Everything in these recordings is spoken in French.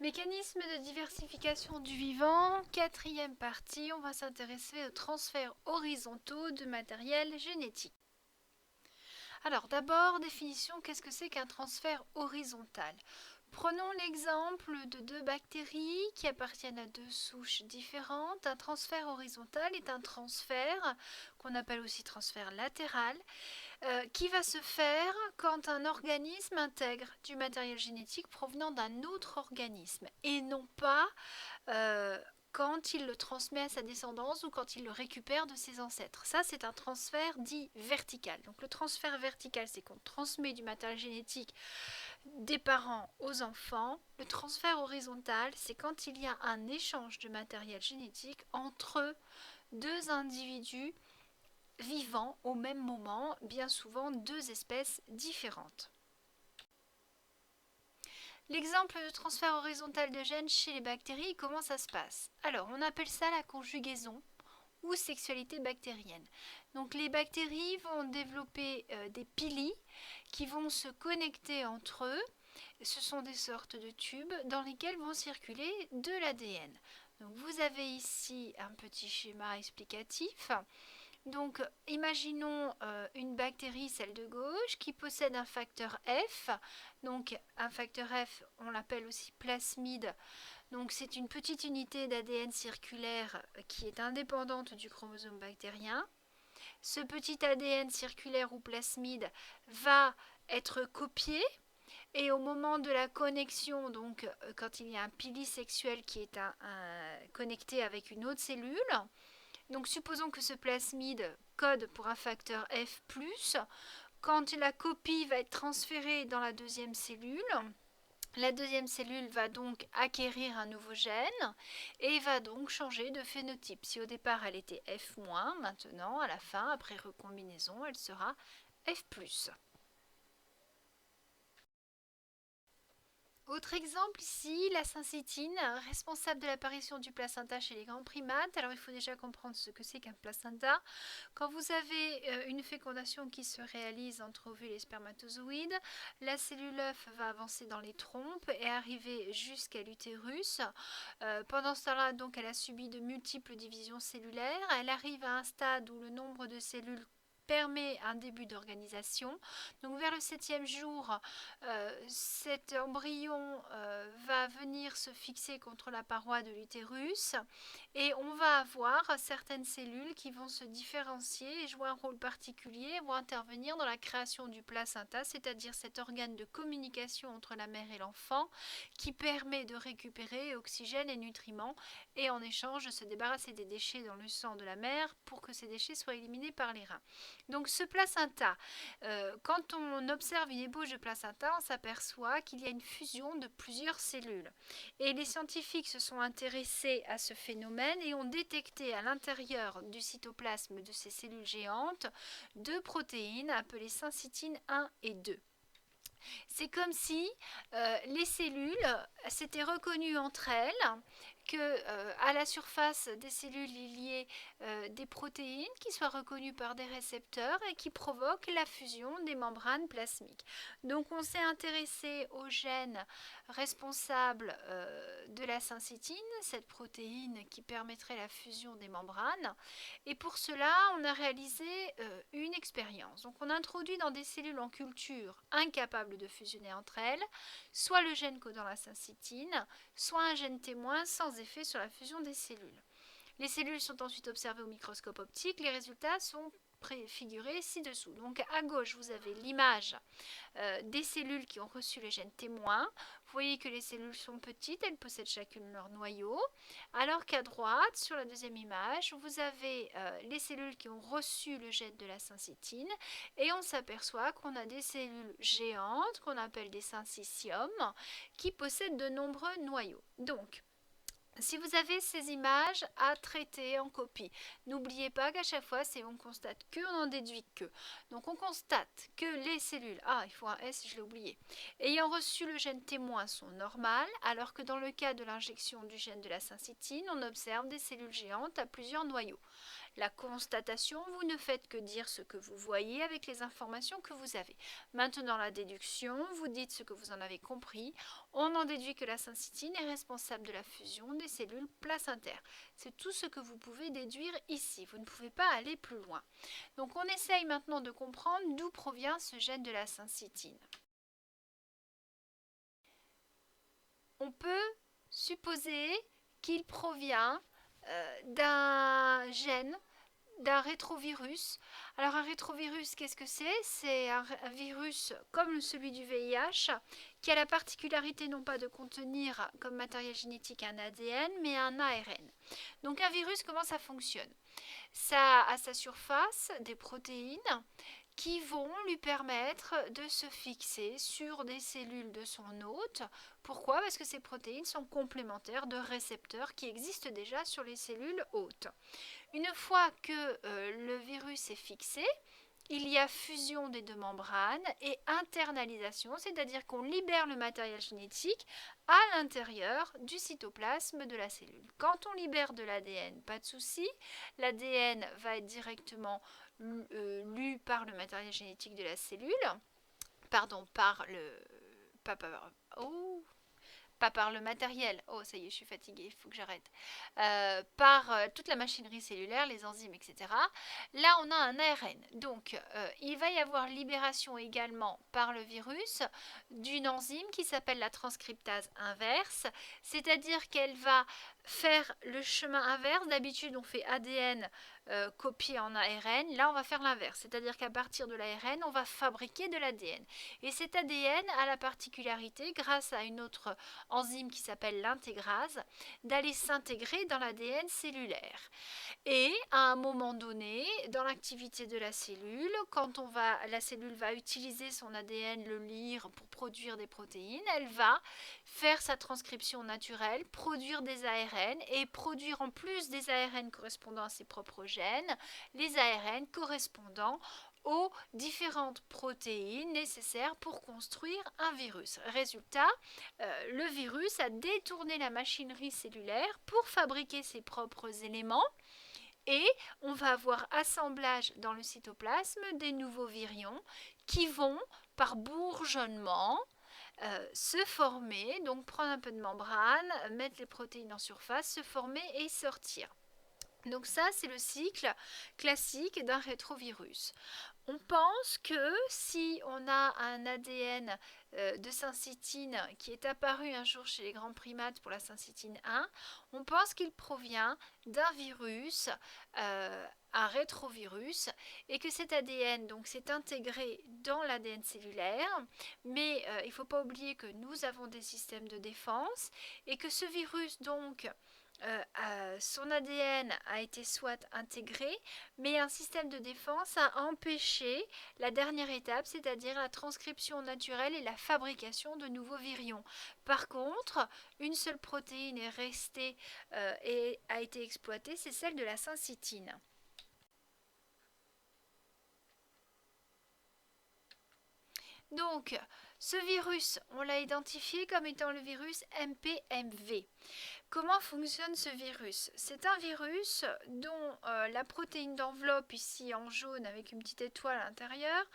Mécanisme de diversification du vivant, quatrième partie, on va s'intéresser aux transferts horizontaux de matériel génétique. Alors d'abord, définition, qu'est-ce que c'est qu'un transfert horizontal? Prenons l'exemple de deux bactéries qui appartiennent à deux souches différentes. Un transfert horizontal est un transfert qu'on appelle aussi transfert latéral qui va se faire quand un organisme intègre du matériel génétique provenant d'un autre organisme et non pas euh, quand il le transmet à sa descendance ou quand il le récupère de ses ancêtres. Ça, c'est un transfert dit vertical. Donc le transfert vertical, c'est qu'on transmet du matériel génétique des parents aux enfants. Le transfert horizontal, c'est quand il y a un échange de matériel génétique entre deux individus vivant au même moment, bien souvent deux espèces différentes. L'exemple de transfert horizontal de gènes chez les bactéries, comment ça se passe? Alors, on appelle ça la conjugaison ou sexualité bactérienne. Donc, les bactéries vont développer des pili qui vont se connecter entre eux. Ce sont des sortes de tubes dans lesquels vont circuler de l'ADN. Donc, vous avez ici un petit schéma explicatif. Donc, imaginons une bactérie, celle de gauche, qui possède un facteur F. Donc, un facteur F, on l'appelle aussi plasmide. Donc, c'est une petite unité d'ADN circulaire qui est indépendante du chromosome bactérien. Ce petit ADN circulaire ou plasmide va être copié. Et au moment de la connexion, donc quand il y a un pili sexuel qui est connecté avec une autre cellule, donc supposons que ce plasmide code pour un facteur F+, quand la copie va être transférée dans la deuxième cellule va donc acquérir un nouveau gène et va donc changer de phénotype. Si au départ elle était F-, maintenant à la fin, après recombinaison, elle sera F+. Autre exemple ici, la syncytine, responsable de l'apparition du placenta chez les grands primates. Alors il faut déjà comprendre ce que c'est qu'un placenta. Quand vous avez une fécondation qui se réalise entre ovules et spermatozoïdes, la cellule œuf va avancer dans les trompes et arriver jusqu'à l'utérus. Pendant ce temps-là, donc, elle a subi de multiples divisions cellulaires. Elle arrive à un stade où le nombre de cellules permet un début d'organisation. Donc vers le 7e jour, cet embryon va venir se fixer contre la paroi de l'utérus et on va avoir certaines cellules qui vont se différencier et jouer un rôle particulier, vont intervenir dans la création du placenta, c'est-à-dire cet organe de communication entre la mère et l'enfant qui permet de récupérer oxygène et nutriments et en échange de se débarrasser des déchets dans le sang de la mère pour que ces déchets soient éliminés par les reins. Donc ce placenta, quand on observe une ébauche de placenta, on s'aperçoit qu'il y a une fusion de plusieurs cellules. Et les scientifiques se sont intéressés à ce phénomène et ont détecté à l'intérieur du cytoplasme de ces cellules géantes deux protéines appelées syncytine 1 et 2. C'est comme si les cellules s'étaient reconnues entre elles, que à la surface des cellules il y ait des protéines qui soient reconnues par des récepteurs et qui provoquent la fusion des membranes plasmiques. Donc on s'est intéressé aux gènes responsables de la syncytine, cette protéine qui permettrait la fusion des membranes, et pour cela on a réalisé une expérience. Donc on introduit dans des cellules en culture incapables de fusionner entre elles, soit le gène codant la syncytine, soit un gène témoin sans effet sur la fusion des cellules. Les cellules sont ensuite observées au microscope optique. Les résultats sont préfigurés ci-dessous. Donc à gauche, vous avez l'image des cellules qui ont reçu le gène témoin. Vous voyez que les cellules sont petites, elles possèdent chacune leur noyau. Alors qu'à droite, sur la deuxième image, vous avez les cellules qui ont reçu le gène de la syncytine. Et on s'aperçoit qu'on a des cellules géantes, qu'on appelle des syncytiums, qui possèdent de nombreux noyaux. Donc, Si vous avez ces images à traiter en copie, n'oubliez pas qu'à chaque fois, c'est on constate que, on en déduit que. Donc on constate que les cellules, il faut un S, je l'ai oublié, ayant reçu le gène témoin sont normales, alors que dans le cas de l'injection du gène de la syncytine, on observe des cellules géantes à plusieurs noyaux. La constatation, vous ne faites que dire ce que vous voyez avec les informations que vous avez. Maintenant, la déduction, vous dites ce que vous en avez compris. On en déduit que la syncytine est responsable de la fusion des cellules placentaires. C'est tout ce que vous pouvez déduire ici. Vous ne pouvez pas aller plus loin. Donc, on essaye maintenant de comprendre d'où provient ce gène de la syncytine. On peut supposer qu'il provient d'un gène, d'un rétrovirus. Alors un rétrovirus, qu'est-ce que c'est? C'est un virus comme celui du VIH qui a la particularité non pas de contenir comme matériel génétique un ADN mais un ARN. Donc un virus, comment ça fonctionne? Ça a à sa surface des protéines qui vont lui permettre de se fixer sur des cellules de son hôte. Pourquoi? Parce que ces protéines sont complémentaires de récepteurs qui existent déjà sur les cellules hôtes. Une fois que le virus est fixé, il y a fusion des deux membranes et internalisation, c'est-à-dire qu'on libère le matériel génétique à l'intérieur du cytoplasme de la cellule. Quand on libère de l'ADN, pas de souci, l'ADN va être directement lu par le matériel génétique de la cellule, pardon, pas par le matériel, ça y est, je suis fatiguée, il faut que j'arrête, par toute la machinerie cellulaire, les enzymes, etc. Là, on a un ARN. Donc, il va y avoir libération également par le virus d'une enzyme qui s'appelle la transcriptase inverse, c'est-à-dire qu'elle va faire le chemin inverse. D'habitude, on fait ADN copié en ARN. Là, on va faire l'inverse, c'est-à-dire qu'à partir de l'ARN, on va fabriquer de l'ADN. Et cet ADN a la particularité, grâce à une autre enzyme qui s'appelle l'intégrase, d'aller s'intégrer dans l'ADN cellulaire. Et à un moment donné, dans l'activité de la cellule, quand la cellule va utiliser son ADN, le lire pour produire des protéines, elle va faire sa transcription naturelle, produire des ARN et produire en plus des ARN correspondant à ses propres gènes, les ARN correspondant aux différentes protéines nécessaires pour construire un virus. Résultat, le virus a détourné la machinerie cellulaire pour fabriquer ses propres éléments et on va avoir assemblage dans le cytoplasme des nouveaux virions qui vont, par bourgeonnement, se former, donc prendre un peu de membrane, mettre les protéines en surface, se former et sortir. Donc ça, c'est le cycle classique d'un rétrovirus. On pense que si on a un ADN de syncytine qui est apparu un jour chez les grands primates pour la syncytine 1, on pense qu'il provient d'un virus, un rétrovirus, et que cet ADN donc s'est intégré dans l'ADN cellulaire, mais il ne faut pas oublier que nous avons des systèmes de défense et que ce virus donc son ADN a été soit intégré, mais un système de défense a empêché la dernière étape, c'est-à-dire la transcription naturelle et la fabrication de nouveaux virions. Par contre, une seule protéine est restée et a été exploitée, c'est celle de la syncytine. Donc, ce virus, on l'a identifié comme étant le virus MPMV. Comment fonctionne ce virus? C'est un virus dont la protéine d'enveloppe, ici en jaune avec une petite étoile à l'intérieur,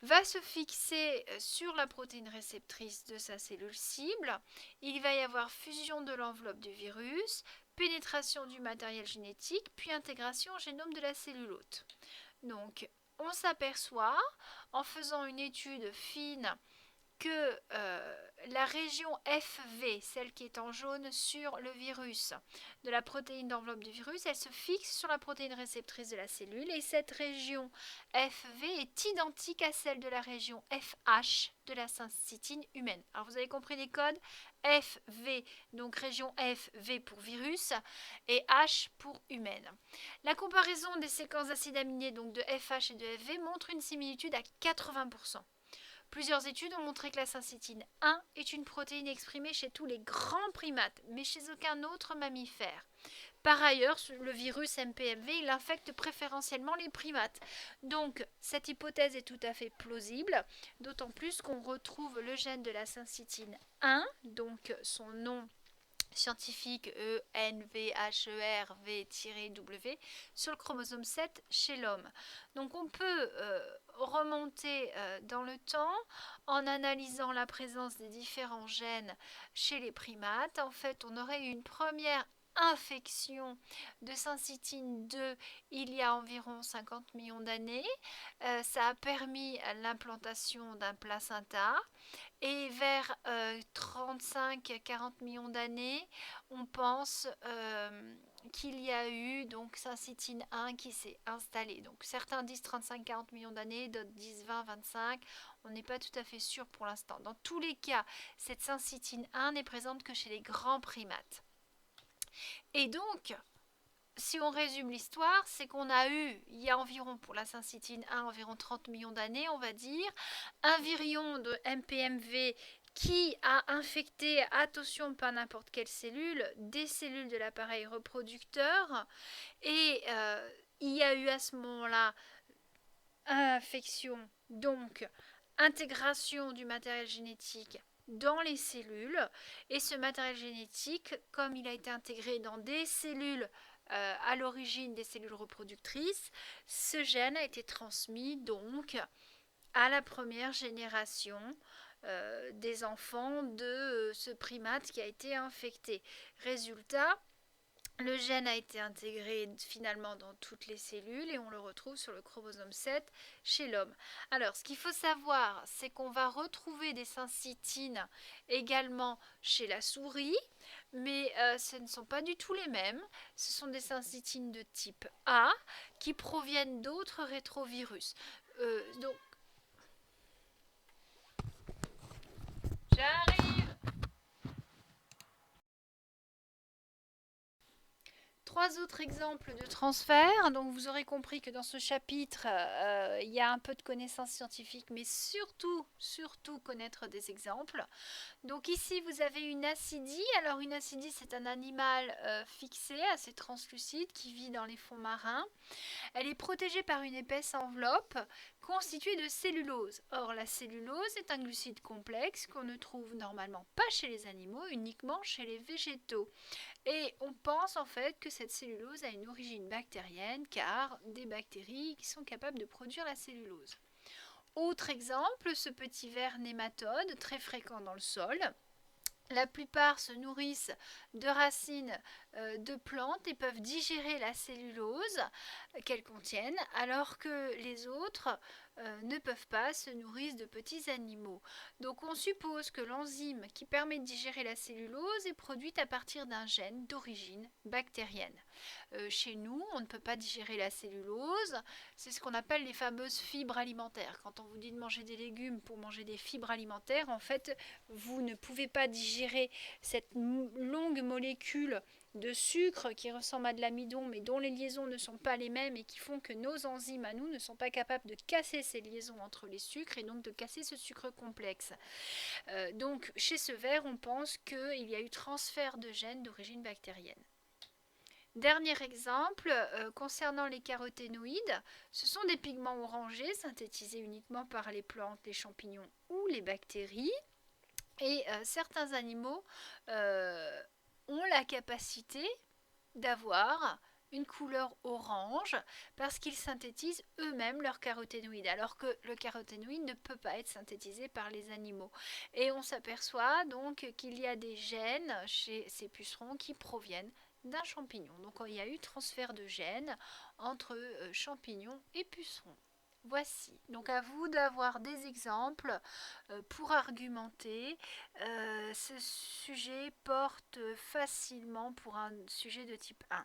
va se fixer sur la protéine réceptrice de sa cellule cible. Il va y avoir fusion de l'enveloppe du virus, pénétration du matériel génétique, puis intégration au génome de la cellule hôte. Donc, on s'aperçoit, en faisant une étude fine, que la région FV, celle qui est en jaune sur le virus, de la protéine d'enveloppe du virus, elle se fixe sur la protéine réceptrice de la cellule et cette région FV est identique à celle de la région FH de la syncytine humaine. Alors vous avez compris les codes? FV, donc région FV pour virus et H pour humaine. La comparaison des séquences d'acides aminés donc de FH et de FV montre une similitude à 80%. Plusieurs études ont montré que la syncytine 1 est une protéine exprimée chez tous les grands primates, mais chez aucun autre mammifère. Par ailleurs, le virus MPMV, il infecte préférentiellement les primates. Donc, cette hypothèse est tout à fait plausible, d'autant plus qu'on retrouve le gène de la syncytine 1, donc son nom scientifique ENVHERV-W, sur le chromosome 7 chez l'homme. Donc on peut remonter dans le temps en analysant la présence des différents gènes chez les primates. En fait, on aurait eu une première infection de syncytine 2 il y a environ 50 millions d'années. Ça a permis l'implantation d'un placenta. Et vers 35-40 millions d'années, on pense qu'il y a eu donc syncytine 1 qui s'est installée. Donc certains disent 35-40 millions d'années, d'autres disent 20-25. On n'est pas tout à fait sûr pour l'instant. Dans tous les cas, cette syncytine 1 n'est présente que chez les grands primates. Et donc, si on résume l'histoire, c'est qu'on a eu, il y a environ, pour la syncytine 1, environ 30 millions d'années, on va dire, un virion de MPMV qui a infecté, attention, pas n'importe quelle cellule, des cellules de l'appareil reproducteur. Et il y a eu à ce moment-là infection, donc intégration du matériel génétique dans les cellules. Et ce matériel génétique, comme il a été intégré dans des cellules à l'origine des cellules reproductrices, ce gène a été transmis donc à la première génération des enfants de ce primate qui a été infecté. Résultat, le gène a été intégré finalement dans toutes les cellules et on le retrouve sur le chromosome 7 chez l'homme. Alors, ce qu'il faut savoir, c'est qu'on va retrouver des syncytines également chez la souris, mais ce ne sont pas du tout les mêmes. Ce sont des syncytines de type A qui proviennent d'autres rétrovirus. Donc, j'arrive. Trois autres exemples de transfert. Donc vous aurez compris que dans ce chapitre, il y a un peu de connaissances scientifiques, mais surtout connaître des exemples. Donc ici, vous avez une acidie. Alors une acidie, c'est un animal fixé, assez translucide, qui vit dans les fonds marins. Elle est protégée par une épaisse enveloppe constituée de cellulose. Or, la cellulose est un glucide complexe qu'on ne trouve normalement pas chez les animaux, uniquement chez les végétaux. Et on pense en fait que cette cellulose a une origine bactérienne, car des bactéries qui sont capables de produire la cellulose. Autre exemple, ce petit ver nématode, très fréquent dans le sol. La plupart se nourrissent de racines de plantes et peuvent digérer la cellulose qu'elles contiennent, alors que les autres ne peuvent pas, se nourrissent de petits animaux. Donc on suppose que l'enzyme qui permet de digérer la cellulose est produite à partir d'un gène d'origine bactérienne. Chez nous, on ne peut pas digérer la cellulose, c'est ce qu'on appelle les fameuses fibres alimentaires. Quand on vous dit de manger des légumes pour manger des fibres alimentaires, en fait, vous ne pouvez pas digérer cette longue molécule de sucre qui ressemble à de l'amidon mais dont les liaisons ne sont pas les mêmes et qui font que nos enzymes à nous ne sont pas capables de casser ces liaisons entre les sucres et donc de casser ce sucre complexe. Donc chez ce ver, on pense qu'il y a eu transfert de gènes d'origine bactérienne. Dernier exemple, concernant les caroténoïdes, ce sont des pigments orangés synthétisés uniquement par les plantes, les champignons ou les bactéries. Et certains animaux ont la capacité d'avoir une couleur orange parce qu'ils synthétisent eux-mêmes leurs caroténoïdes, alors que le caroténoïde ne peut pas être synthétisé par les animaux. Et on s'aperçoit donc qu'il y a des gènes chez ces pucerons qui proviennent d'un champignon. Donc il y a eu transfert de gènes entre champignons et pucerons. Voici, donc à vous d'avoir des exemples pour argumenter. Ce sujet porte facilement pour un sujet de type 1.